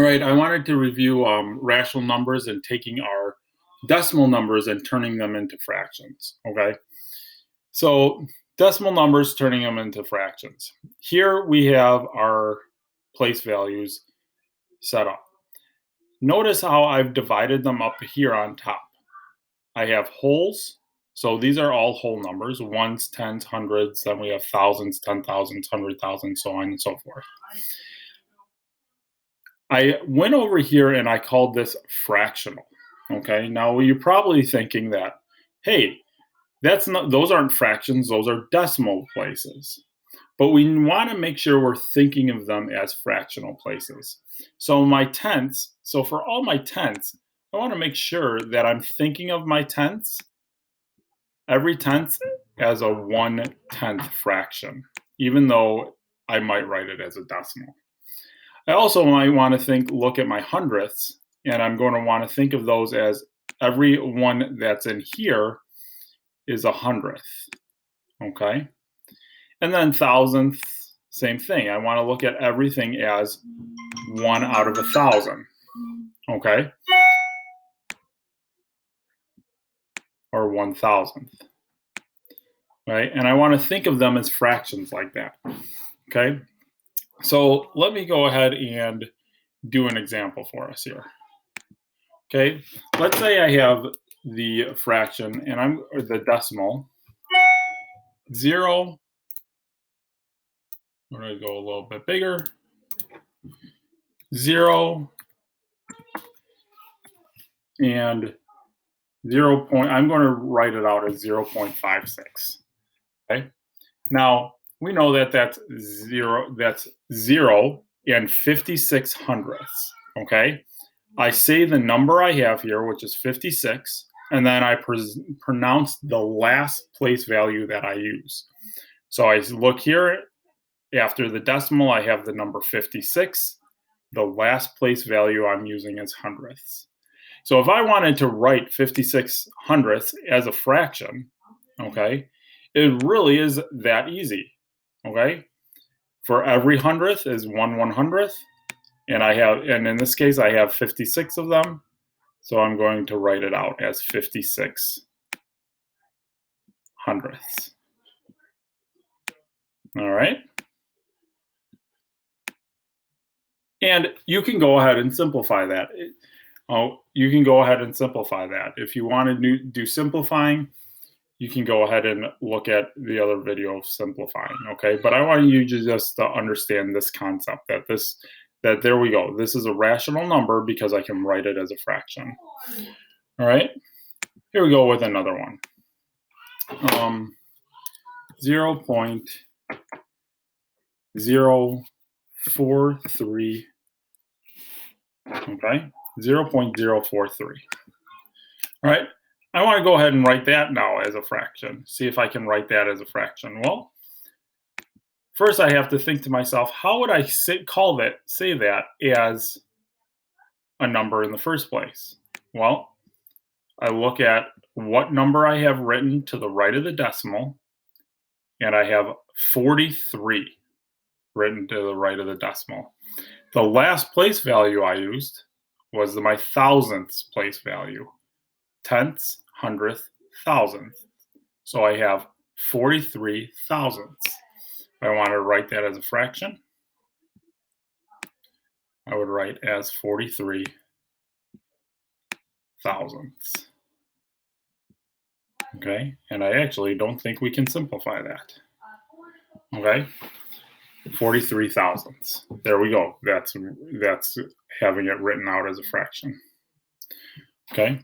right, I wanted to review rational numbers and taking our decimal numbers and turning them into fractions. Okay, so decimal numbers, turning them into fractions. Here we have our place values set up. Notice how I've divided them up here on top. I have wholes, so these are all whole numbers, ones, tens, hundreds, then we have thousands, 10,000s, 100,000, so on and so forth. I went over here and I called this fractional. Okay, now you're probably thinking that, hey, that's not, those aren't fractions, those are decimal places. But we want to make sure we're thinking of them as fractional places. So my tenths, so for all my tenths, I want to make sure that I'm thinking of my tenths, every tenth, as a 1/10 fraction, even though I might write it as a decimal. I also might want to look at my hundredths, and I'm going to want to think of those as every one that's in here is a hundredth. Okay. And then thousandths, same thing. I want to look at everything as 1 out of 1,000. Okay. Or 1,000th. Right. And I want to think of them as fractions like that. Okay. So let me go ahead and do an example for us here. Okay, let's say I have the fraction or the decimal 0. I'm going to go a little bit bigger. 0 and 0. I'm going to write it out as 0.56. Okay. Now we know that that's 0. That's 0 and 56 hundredths. Okay. I say the number I have here, which is 56, and then I pronounce the last place value that I use. So I look here, after the decimal, I have the number 56. The last place value I'm using is hundredths. So if I wanted to write 56 hundredths as a fraction, okay, it really is that easy, okay? For every hundredth is 1/100th. And in this case, I have 56 of them. So I'm going to write it out as 56 hundredths. All right. And you can go ahead and simplify that. You can go ahead and simplify that. If you want to do simplifying, you can go ahead and look at the other video of simplifying. Okay. But I want you to just understand this concept that there we go. This is a rational number because I can write it as a fraction. All right. Here we go with another one. 0.043. Okay. 0.043. All right. I want to go ahead and write that now as a fraction. See if I can write that as a fraction. Well, first I have to think to myself, how would I say that as a number in the first place? Well, I look at what number I have written to the right of the decimal, and I have 43 written to the right of the decimal. The last place value I used was my thousandths place value, tenths, hundredth, thousandth. So I have 43 thousandths. If I want to write that as a fraction, I would write as 43 thousandths. Okay, and I actually don't think we can simplify that. Okay, 43 thousandths. There we go. That's having it written out as a fraction. Okay.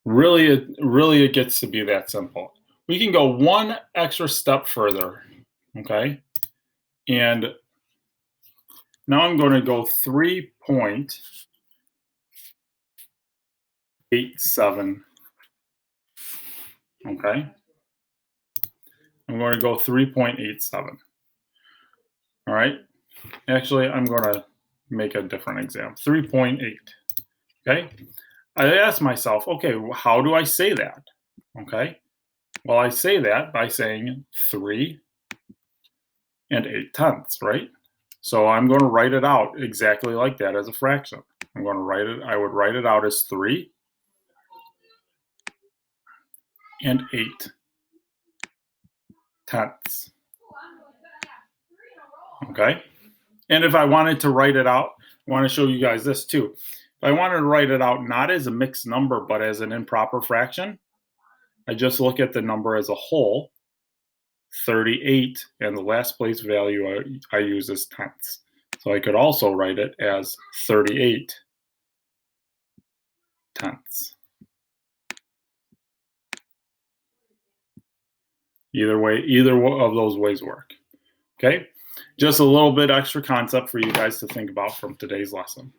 Really, it gets to be that simple. We can go one extra step further. Okay, and now I'm going to go 3.87. Okay. I'm going to go 3.87. All right. Actually, I'm going to make a different example. 3.8. Okay. I ask myself, okay, how do I say that? Okay. Well, I say that by saying 3 and 8 tenths, right? So I'm going to write it out exactly like that as a fraction. I would write it out as 3 and 8 tenths. Okay? And if I wanted to write it out, I want to show you guys this too. If I wanted to write it out not as a mixed number, but as an improper fraction, I just look at the number as a whole, 38, and the last place value I use is tenths. So I could also write it as 38 tenths. Either way, either of those ways work. Okay? Just a little bit extra concept for you guys to think about from today's lesson.